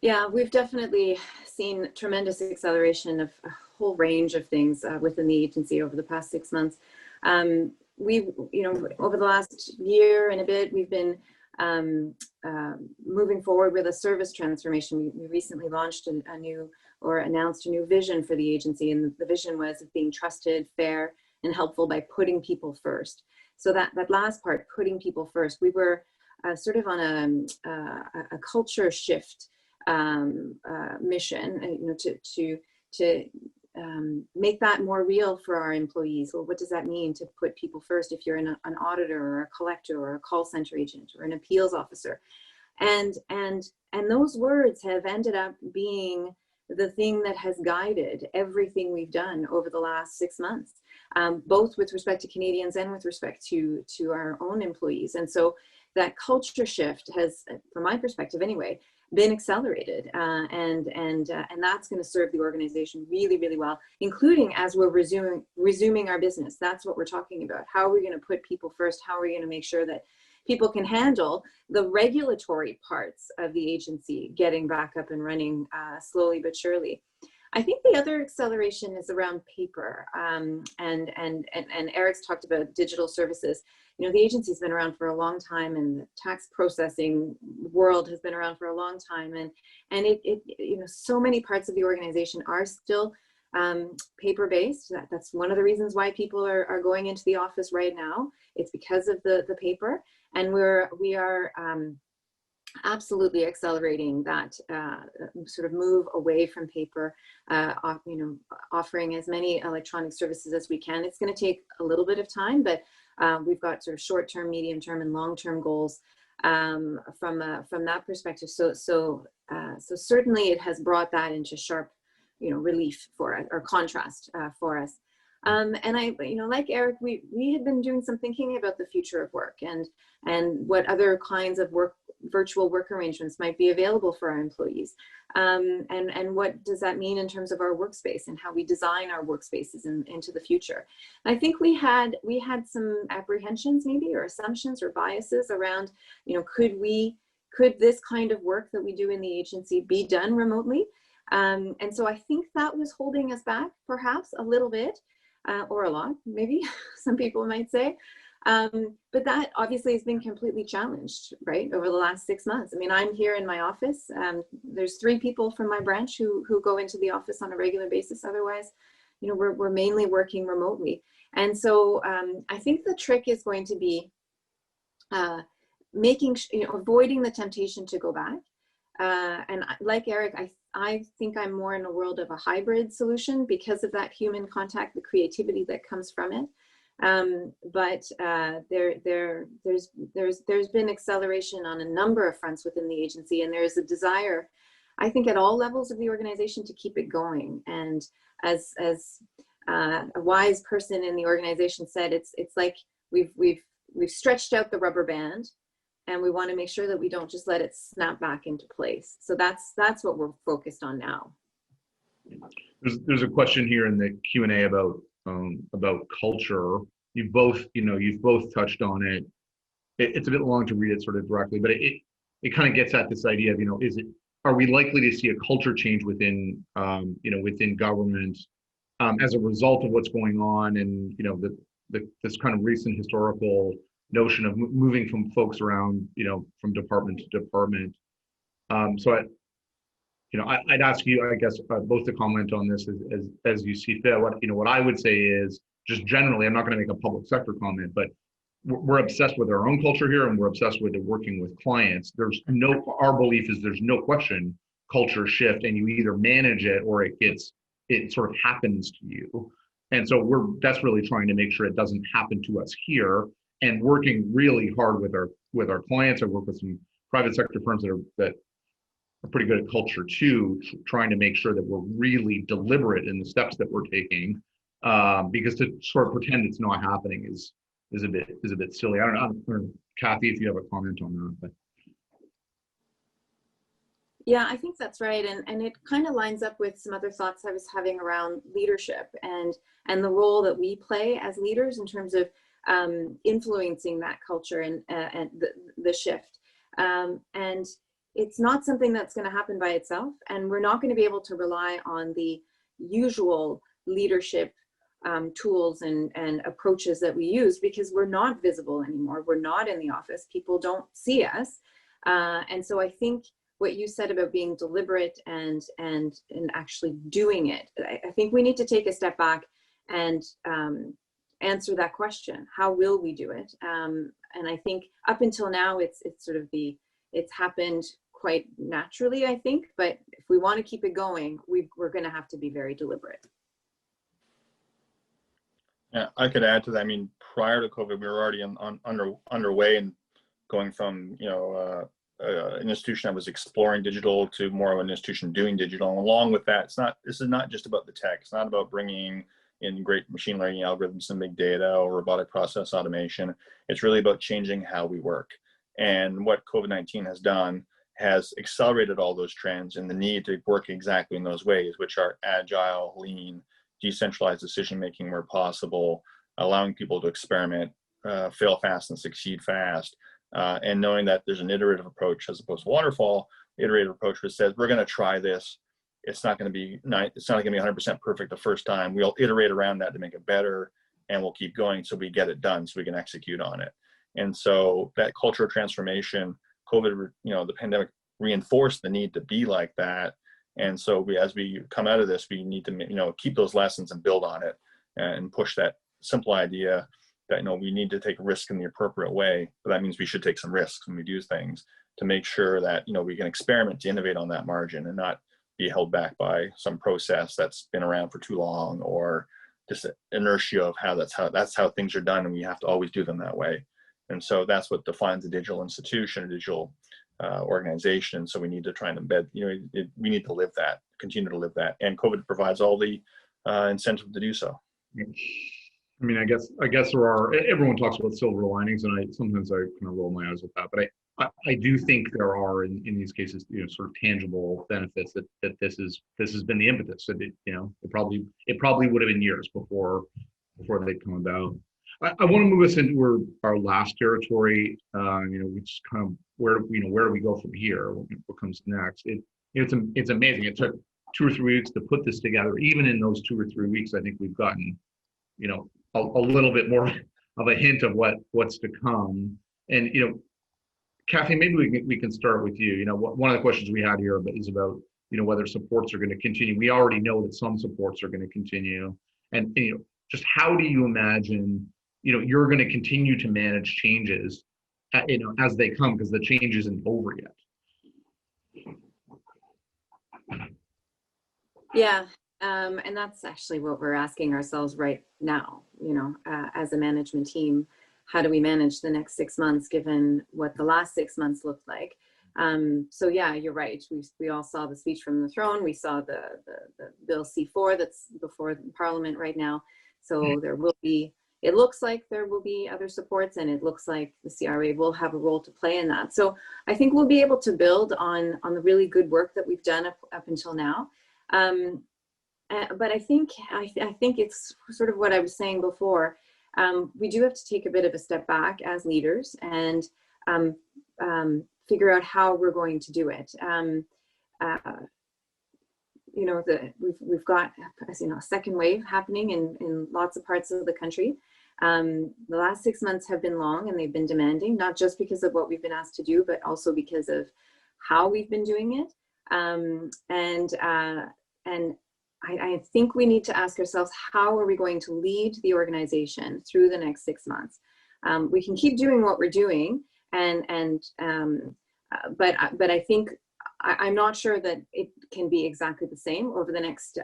Yeah, we've definitely seen tremendous acceleration of a whole range of things within the agency over the past 6 months. We've, over the last year and a bit, we've been moving forward with a service transformation. We recently launched announced a new vision for the agency, and the vision was of being trusted, fair, and helpful by putting people first. So that last part, putting people first, we were sort of on a culture shift mission, to make that more real for our employees. Well, what does that mean to put people first if you're an auditor or a collector or a call center agent or an appeals officer? And those words have ended up being the thing that has guided everything we've done over the last 6 months, both with respect to Canadians and with respect to our own employees. And so that culture shift has, from my perspective anyway, been accelerated, and that's going to serve the organization really, really well, including as we're resuming our business. That's what we're talking about. How are we going to put people first? How are we going to make sure that people can handle the regulatory parts of the agency getting back up and running slowly but surely? I think the other acceleration is around paper, and Eric's talked about digital services. The agency's been around for a long time, and the tax processing world has been around for a long time, and so many parts of the organization are still paper-based. That's one of the reasons why people are going into the office right now. It's because of the paper, and we are absolutely accelerating that sort of move away from paper, offering as many electronic services as we can. It's going to take a little bit of time, but we've got sort of short-term, medium-term, and long-term goals from that perspective. So certainly it has brought that into sharp, relief for us, or contrast for us. And I, like Eric, we had been doing some thinking about the future of work and what other kinds of virtual work arrangements might be available for our employees. And what does that mean in terms of our workspace and how we design our workspaces into the future. And I think we had some apprehensions maybe, or assumptions or biases around, could this kind of work that we do in the agency be done remotely? And so I think that was holding us back perhaps a little bit. Or a lot, maybe some people might say. But that obviously has been completely challenged, right, over the last 6 months. I mean, I'm here in my office. There's 3 people from my branch who go into the office on a regular basis. Otherwise, we're mainly working remotely. And so I think the trick is going to be avoiding the temptation to go back. And like Eric, I think I'm more in a world of a hybrid solution because of that human contact, the creativity that comes from it. But there's been acceleration on a number of fronts within the agency, and there's a desire, I think, at all levels of the organization to keep it going. And as a wise person in the organization said, it's like we've stretched out the rubber band, and we want to make sure that we don't just let it snap back into place. So that's what we're focused on now. There's a question here in the Q&A about culture. You've both touched on it. It's a bit long to read it sort of directly, but it kind of gets at this idea of, are we likely to see a culture change within within government as a result of what's going on, and this kind of recent historical notion of moving from folks around, from department to department. So I'd ask you, I guess, both to comment on this as you see fit. What I would say is, just generally, I'm not going to make a public sector comment, but we're obsessed with our own culture here, and we're obsessed with working with clients. Our belief is there's no question culture shift, and you either manage it or it sort of happens to you. And so we're desperately trying to make sure it doesn't happen to us here, and working really hard with our clients. I work with some private sector firms that are pretty good at culture too, trying to make sure that we're really deliberate in the steps that we're taking, because to sort of pretend it's not happening is a bit silly. I don't know, Cathy, if you have a comment on that. But. Yeah, I think that's right, and it kind of lines up with some other thoughts I was having around leadership and the role that we play as leaders in terms of influencing that culture and the shift. And it's not something that's going to happen by itself, and we're not going to be able to rely on the usual leadership tools and approaches that we use, because we're not visible anymore. We're not in the office. People don't see us. And so I think what you said about being deliberate and actually doing it, I think we need to take a step back and answer that question. How will we do it? And I think up until now, it's happened quite naturally, I think, but if we want to keep it going, we're going to have to be very deliberate. Yeah, I could add to that. I mean, prior to COVID, we were already underway and going from, an institution that was exploring digital to more of an institution doing digital. And along with that, this is not just about the tech. It's not about bringing in great machine learning algorithms and big data or robotic process automation. It's really about changing how we work. And what COVID-19 has done has accelerated all those trends and the need to work exactly in those ways, which are agile, lean, decentralized decision-making where possible, allowing people to experiment, fail fast and succeed fast, and knowing that there's an iterative approach as opposed to waterfall. Iterative approach which says, we're going to try this. It's not going to be 100% perfect the first time. We'll iterate around that to make it better, and we'll keep going so we get it done, so we can execute on it. And so that cultural transformation, COVID, the pandemic reinforced the need to be like that. And so as we come out of this, we need to, keep those lessons and build on it and push that simple idea that, we need to take risk in the appropriate way. But that means we should take some risks when we do things to make sure that, we can experiment to innovate on that margin and not be held back by some process that's been around for too long, or just inertia of that's how things are done, and we have to always do them that way. And so that's what defines a digital institution, a digital organization. So we need to try and embed, we need to live that, continue to live that. And COVID provides all the incentive to do so. I mean, I guess there are, everyone talks about silver linings, and sometimes I kind of roll my eyes at that, but I do think there are in these cases, sort of tangible benefits that this has been the impetus. That it probably would have been years before they'd come about. I want to move us into our last territory, which is kind of where do we go from here? What comes next? It's amazing. It took 2 or 3 weeks to put this together. Even in those 2 or 3 weeks, I think we've gotten, a little bit more of a hint of what's to come. And Cathy, maybe we can start with you. One of the questions we had here is about whether supports are going to continue. We already know that some supports are going to continue, and just how do you imagine you're going to continue to manage changes as they come, because the change isn't over yet. Yeah. And that's actually what we're asking ourselves right now, as a management team. How do we manage the next 6 months given what the last 6 months looked like? So yeah, you're right. We all saw the speech from the throne. We saw the Bill C4 that's before Parliament right now. So it looks like there will be other supports, and it looks like the CRA will have a role to play in that. So I think we'll be able to build on the really good work that we've done up until now. But I think it's sort of what I was saying before. We do have to take a bit of a step back as leaders and figure out how we're going to do it. We've got a second wave happening in lots of parts of the country. The last 6 months have been long, and they've been demanding, not just because of what we've been asked to do, but also because of how we've been doing it. And I think we need to ask ourselves, how are we going to lead the organization through the next 6 months? We can keep doing what we're doing, but I think I'm not sure that it can be exactly the same over the next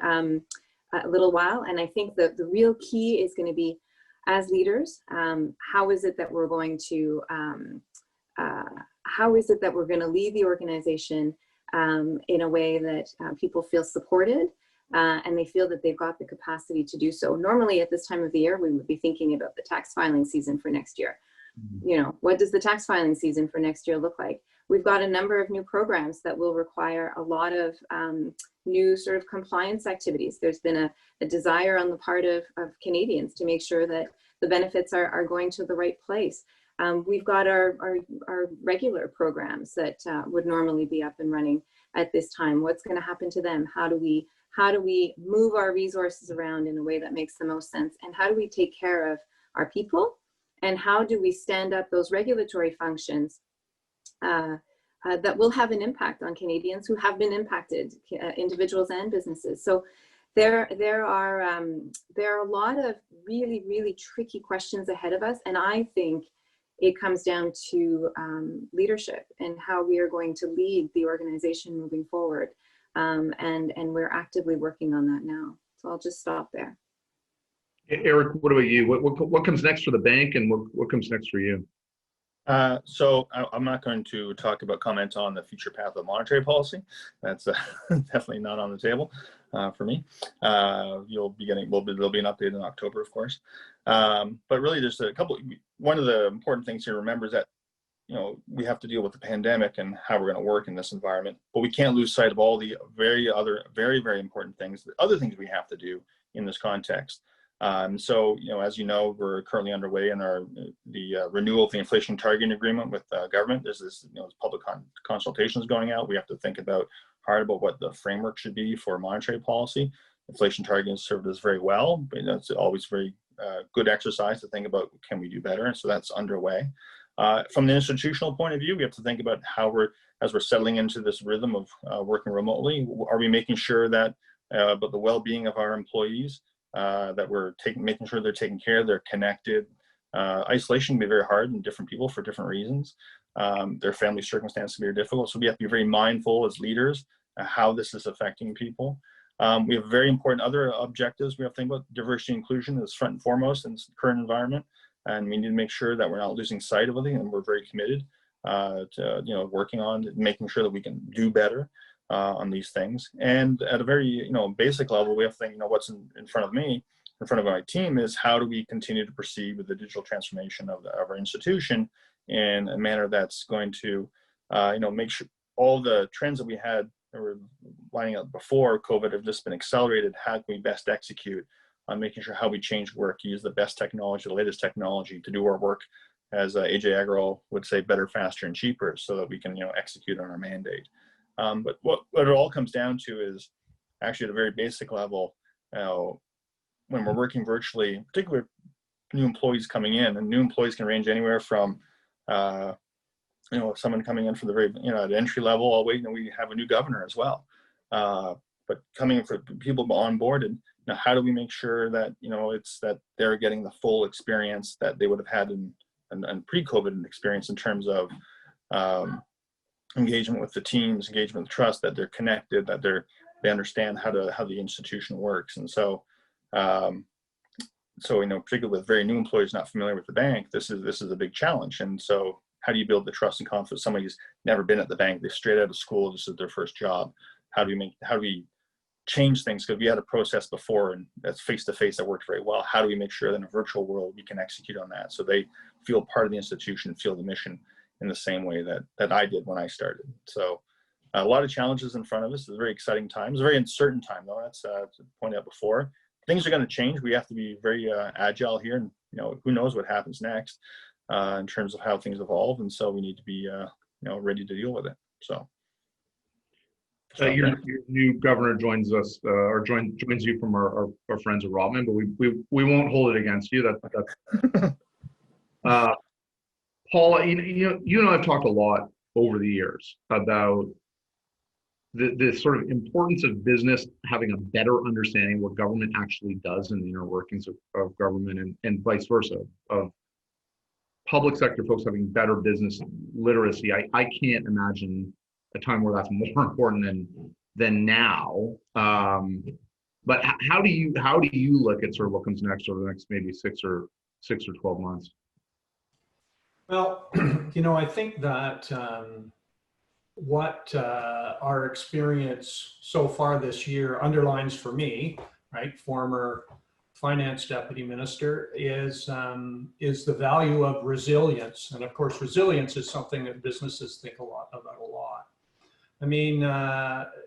little while. And I think that the real key is going to be, as leaders, how is it that we're going to lead the organization in a way that people feel supported, and they feel that they've got the capacity to do so. Normally at this time of the year, we would be thinking about the tax filing season for next year. What does the tax filing season for next year look like? We've got a number of new programs that will require a lot of new sort of compliance activities. There's been a desire on the part of Canadians to make sure that the benefits are going to the right place. We've got our regular programs that would normally be up and running at this time. What's going to happen to them? How do we move our resources around in a way that makes the most sense? And how do we take care of our people? And how do we stand up those regulatory functions that will have an impact on Canadians who have been impacted, individuals and businesses? So there are a lot of really, really tricky questions ahead of us. And I think it comes down to leadership and how we are going to lead the organization moving forward. And we're actively working on that now. So I'll just stop there. Eric, what about you? What comes next for the bank, and what comes next for you? So I'm not going to comment on the future path of monetary policy. That's definitely not on the table for me. There'll be an update in October, of course. But really, there's one of the important things here to remember is that, we have to deal with the pandemic and how we're going to work in this environment, but we can't lose sight of all the very, very important things, the other things we have to do in this context. So, as you know, we're currently underway in the renewal of the inflation targeting agreement with government. There's this, public consultations going out. We have to think hard about what the framework should be for monetary policy. Inflation targeting served us very well, but it's always very good exercise to think about, can we do better? And so that's underway. From the institutional point of view, we have to think about how as we're settling into this rhythm of working remotely, are we making sure that about the well-being of our employees, that we're making sure they're taken care of, they're connected. Isolation can be very hard in different people for different reasons. Their family circumstances can be difficult. So we have to be very mindful as leaders how this is affecting people. We have very important other objectives. We have to think about diversity and inclusion as front and foremost in this current environment. and we need to make sure that we're not losing sight of anything, and we're very committed to working on making sure that we can do better on these things. And at a very basic level, we have to think, what's in front of me, in front of my team, is how do we continue to proceed with the digital transformation of our institution in a manner that's going to make sure all the trends that we had that were lining up before COVID have just been accelerated. How can we best execute on making sure how we change work, use the best technology, the latest technology to do our work, as AJ Agrawal would say, better, faster, and cheaper, so that we can execute on our mandate. But what it all comes down to is actually at a very basic level, when we're working virtually, particularly new employees coming in, and new employees can range anywhere from someone coming in for the very, at entry level, all the way, we have a new governor as well. But coming for people onboarded, how do we make sure that, it's that they're getting the full experience that they would have had in pre-COVID experience in terms of engagement with the teams, engagement with trust, that they're connected, that they understand how the institution works. And so, particularly with very new employees not familiar with the bank, this is a big challenge. And so, how do you build the trust and confidence? Somebody who's never been at the bank, they're straight out of school, this is their first job. How do we change things? Because we had a process before, and that's face-to-face, that worked very well. How do we make sure that in a virtual world we can execute on that, so they feel part of the institution, feel the mission in the same way that I did when I started? So a lot of challenges in front of us. It's a very exciting time. It's a very uncertain time, though. That's to point out before. Things are going to change. We have to be very agile here, and who knows what happens next in terms of how things evolve, and so we need to be ready to deal with it. So. Your new governor joins us, or joins you from our friends at Robin, but we won't hold it against you. That's Paul. You and I have talked a lot over the years about the sort of importance of business having a better understanding of what government actually does in the inner workings of government, and vice versa, of public sector folks having better business literacy. I can't imagine a time where that's more important than now. But how do you look at sort of what comes next over the next maybe 6 or 12 months? Well, I think that what our experience so far this year underlines for me, right, former finance deputy minister, is the value of resilience. And of course, resilience is something that businesses think about a lot. I mean,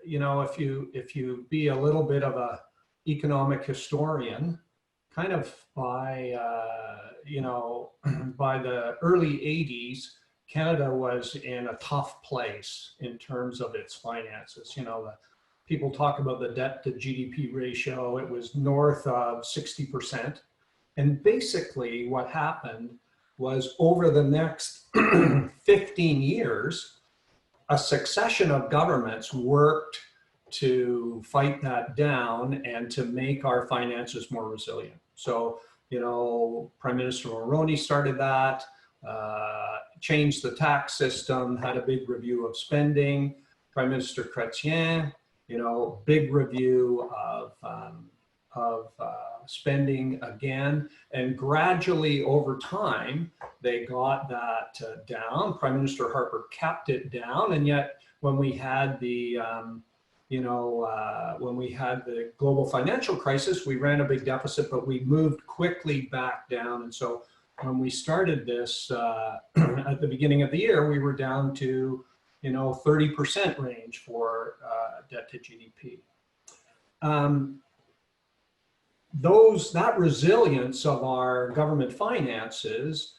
if you be a little bit of a economic historian, kind of by the early 80s, Canada was in a tough place in terms of its finances. People talk about the debt to GDP ratio. It was north of 60%. And basically what happened was, over the next 15 years, a succession of governments worked to fight that down and to make our finances more resilient. So, Prime Minister Mulroney started that, changed the tax system, had a big review of spending. Prime Minister Chrétien, big review of spending again, and gradually over time they got that down. Prime Minister Harper kept it down, and yet when we had the global financial crisis, we ran a big deficit, but we moved quickly back down. And so when we started this at the beginning of the year, we were down to 30% range for debt to GDP. That resilience of our government finances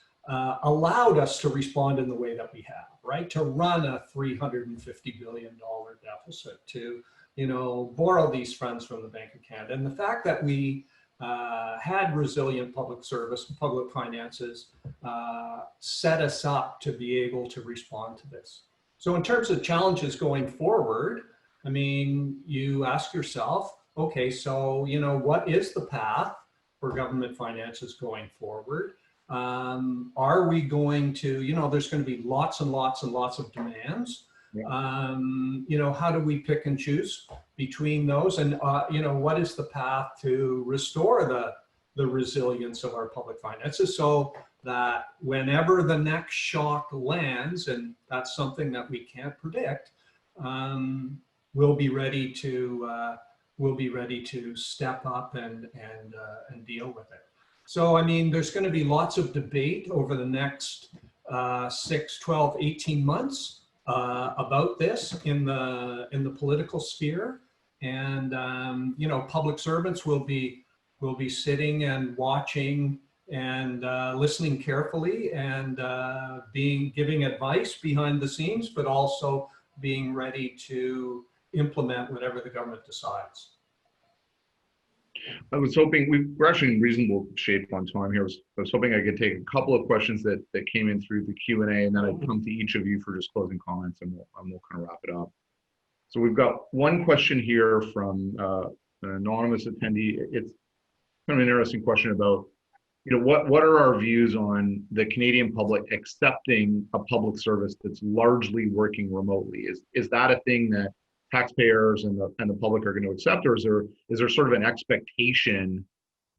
allowed us to respond in the way that we have, right? To run a $350 billion deficit, to borrow these funds from the Bank of Canada. And the fact that we had resilient public finances set us up to be able to respond to this. So in terms of challenges going forward, I mean, you ask yourself, okay, so, what is the path for government finances going forward? Are we going to, there's going to be lots and lots and lots of demands. Yeah. How do we pick and choose between those? And, what is the path to restore the resilience of our public finances so that whenever the next shock lands, and that's something that we can't predict, we'll be ready to step up and deal with it. So, I mean, there's going to be lots of debate over the next 6, 12, 18 months about this in the political sphere. And, you know, public servants will be sitting and watching and listening carefully and giving advice behind the scenes, but also being ready to implement whatever the government decides. I was hoping we're actually in reasonable shape on time here. I was hoping I could take a couple of questions that came in through the Q&A, and then I'd come to each of you for just closing comments, and we'll kind of wrap it up. So we've got one question here from an anonymous attendee. It's kind of an interesting question about, you know, what are our views on the Canadian public accepting a public service that's largely working remotely? Is that a thing that taxpayers and the public are going to accept, or is there sort of an expectation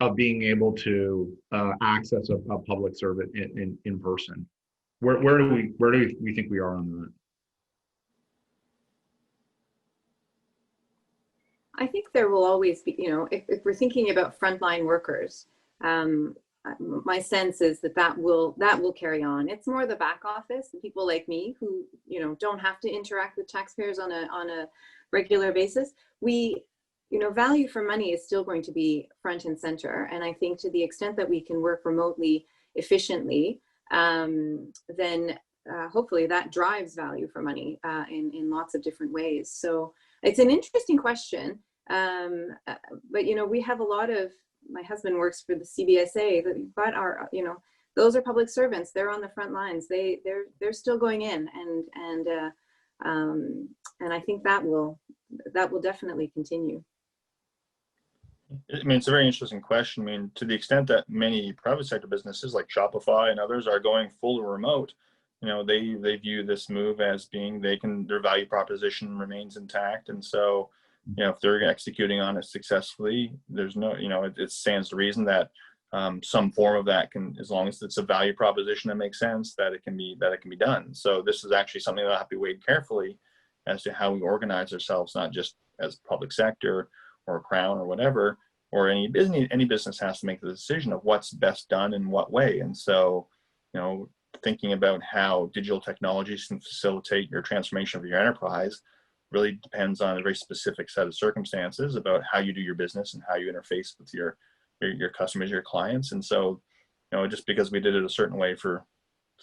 of being able to access a public service in person? Where do we think we are on that? I think there will always be, you know, if we're thinking about frontline workers, my sense is that will carry on. It's more the back office, people like me who, you know, don't have to interact with taxpayers on a regular basis. You know, value for money is still going to be front and center. And I think to the extent that we can work remotely efficiently, then hopefully that drives value for money in lots of different ways. So it's an interesting question. But, you know, we have a lot of, my husband works for the CBSA, but you know, those are public servants. They're on the front lines. They're still going in, and I think that will definitely continue. I mean, it's a very interesting question. I mean, to the extent that many private sector businesses like Shopify and others are going fully remote, you know, they view this move as being their value proposition remains intact, and so, you know, if they're executing on it successfully, there's no, you know, it stands to reason that some form of that can, as long as it's a value proposition that makes sense, that it can be done. So this is actually something that will have to be weighed carefully as to how we organize ourselves, not just as public sector or Crown or whatever, or any business has to make the decision of what's best done in what way. And so, you know, thinking about how digital technologies can facilitate your transformation of your enterprise really depends on a very specific set of circumstances about how you do your business and how you interface with your customers, your clients. And so, you know, just because we did it a certain way for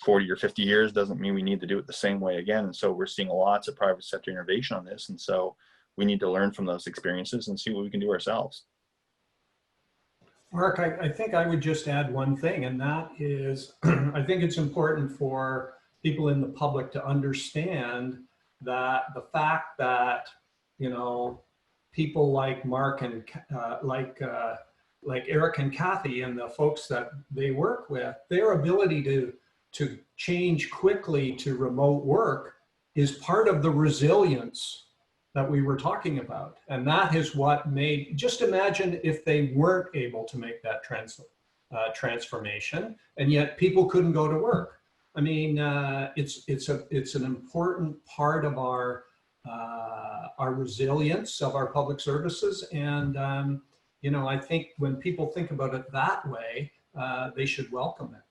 40 or 50 years doesn't mean we need to do it the same way again. And so we're seeing lots of private sector innovation on this. And so we need to learn from those experiences and see what we can do ourselves. Mark, I think I would just add one thing, and that is, I think it's important for people in the public to understand that the fact that, you know, people like Mark and like Eric and Cathy and the folks that they work with, their ability to change quickly to remote work is part of the resilience that we were talking about. And that is what made, just imagine if they weren't able to make that transformation, and yet people couldn't go to work. I mean, it's an important part of our resilience of our public services. And, you know, I think when people think about it that way, they should welcome it.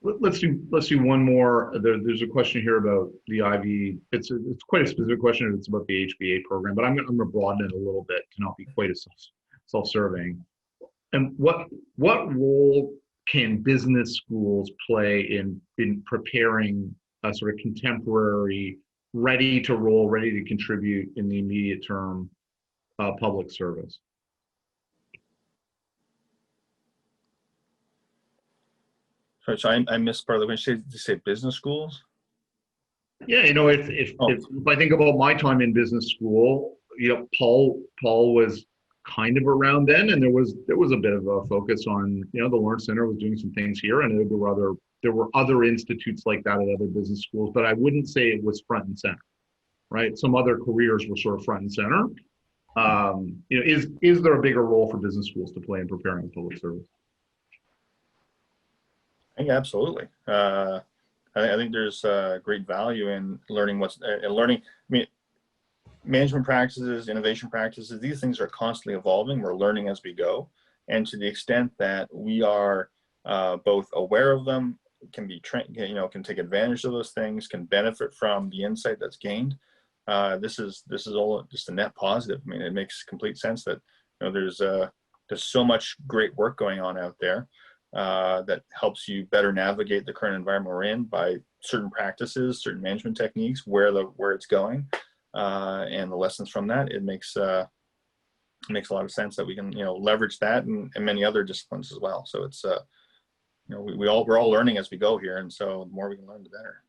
Let's do one more. There's a question here about the Ivey. It's quite a specific question. It's about the HBA program, but I'm going to broaden it a little bit to not be quite as self-serving. And what role can business schools play in preparing a sort of contemporary, ready to roll, ready to contribute in the immediate term public service? Sorry, so I missed part of the question. Did you say business schools? Yeah, you know, if I think about my time in business school, you know, Paul was kind of around then, and there was a bit of a focus on, you know, the Lawrence Center was doing some things here, and there were other institutes like that at other business schools, but I wouldn't say it was front and center, right? Some other careers were sort of front and center. Is there a bigger role for business schools to play in preparing the public service? I think absolutely. I think there's great value in learning I mean, management practices, innovation practices, these things are constantly evolving. We're learning as we go. And to the extent that we are both aware of them, can be trained, can take advantage of those things, can benefit from the insight that's gained. This is all just a net positive. I mean, it makes complete sense that there's so much great work going on out there that helps you better navigate the current environment we're in by certain practices, certain management techniques, where it's going. And the lessons from that, it makes a lot of sense that we can leverage that and many other disciplines as well. So it's we're all learning as we go here, and so the more we can learn, the better.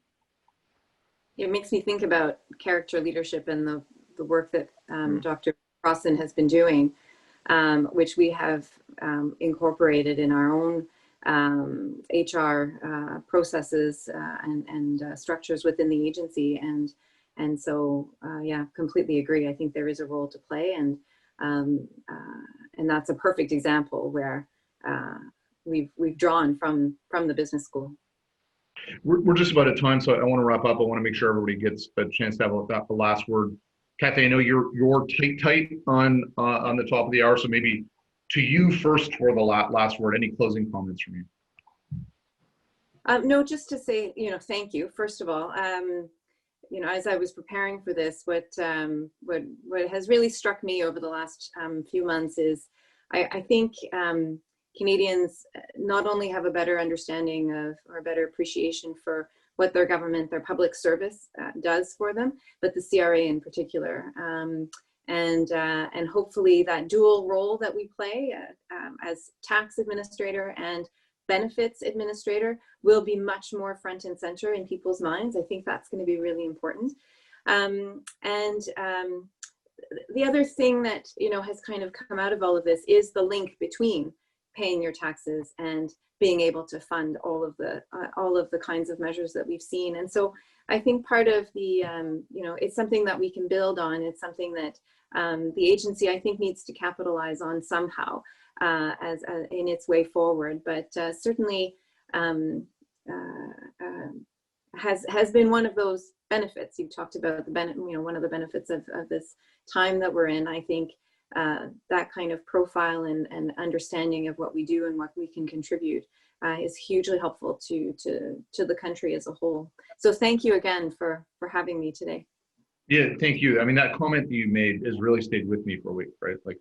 It makes me think about character leadership and the work that Dr. Crossan has been doing, which we have incorporated in our own HR processes and structures within the agency. And so, yeah, completely agree. I think there is a role to play, and that's a perfect example where we've drawn from the business school. We're just about at time, so I want to wrap up. I want to make sure everybody gets a chance to have the last word. Cathy, I know you're tight on the top of the hour, so maybe to you first for the last word. Any closing comments from you? No, just to say, thank you. First of all, as I was preparing for this, what has really struck me over the last few months is I think Canadians not only have a better understanding of, or a better appreciation for what their government, their public service does for them, but the CRA in particular. And hopefully that dual role that we play as tax administrator and benefits administrator will be much more front and center in people's minds. I think that's going to be really important. The other thing that has kind of come out of all of this is the link between paying your taxes and being able to fund all of the kinds of measures that we've seen. And so I think part of the it's something that we can build on. It's something that the agency, I think, needs to capitalize on somehow as in its way forward. But certainly has been one of those benefits. You talked about one of the benefits of this time that we're in. I think that kind of profile and understanding of what we do and what we can contribute is hugely helpful to the country as a whole. So thank you again for having me today. Yeah, thank you. I mean, that comment that you made has really stayed with me for a week, right? Like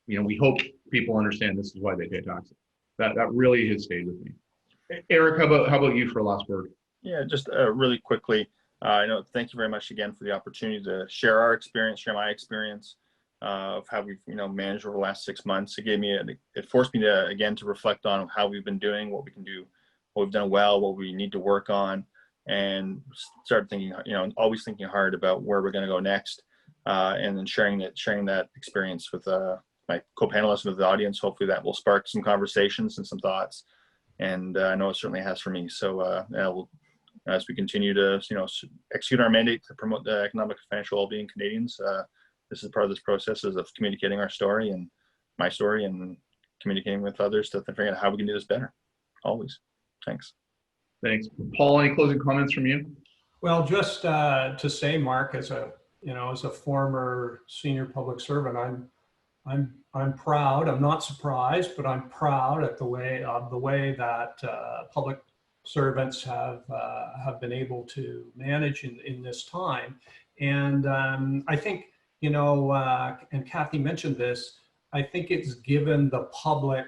we hope people understand this is why they pay taxes. That really has stayed with me. Eric, how about you for a last word? Yeah, just really quickly, thank you very much again for the opportunity to share our experience, share my experience of how we've managed over the last 6 months. It forced me to reflect on how we've been doing, what we can do, what we've done well, what we need to work on, and start thinking, always thinking hard about where we're going to go next, and then sharing that experience with my co-panelists and with the audience. Hopefully that will spark some conversations and some thoughts, and I know it certainly has for me. So as we continue to execute our mandate to promote the economic and financial well-being of Canadians, this is part of this process of communicating our story and my story and communicating with others to figure out how we can do this better. Always. Thanks. Thanks. Paul, any closing comments from you? Well, just to say, Mark, as a former senior public servant, I'm proud. I'm not surprised, but I'm proud at the way that public servants have been able to manage in this time. And I think, and Cathy mentioned this, I think it's given the public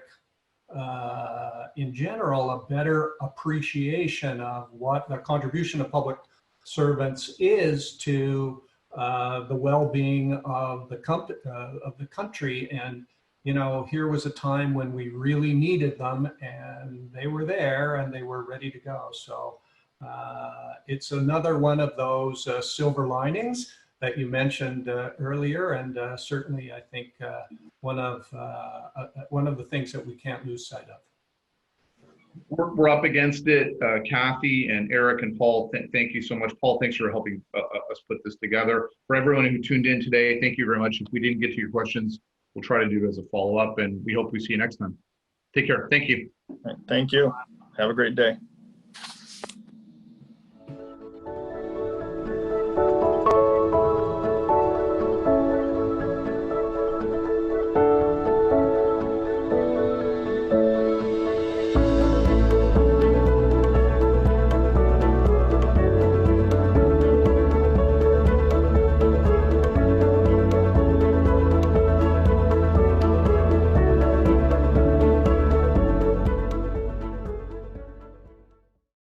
in general a better appreciation of what the contribution of public servants is to the well-being of the country. And here was a time when we really needed them, and they were there and they were ready to go. So it's another one of those silver linings that you mentioned earlier, and certainly I think one of the things that we can't lose sight of. we're up against it. Cathy and Eric and Paul, thank you so much. Paul, thanks for helping us put this together. For everyone who tuned in today, thank you very much. If we didn't get to your questions, we'll try to do it as a follow-up, and we hope we see you next time. Take care. Thank you. Thank you. Have a great day.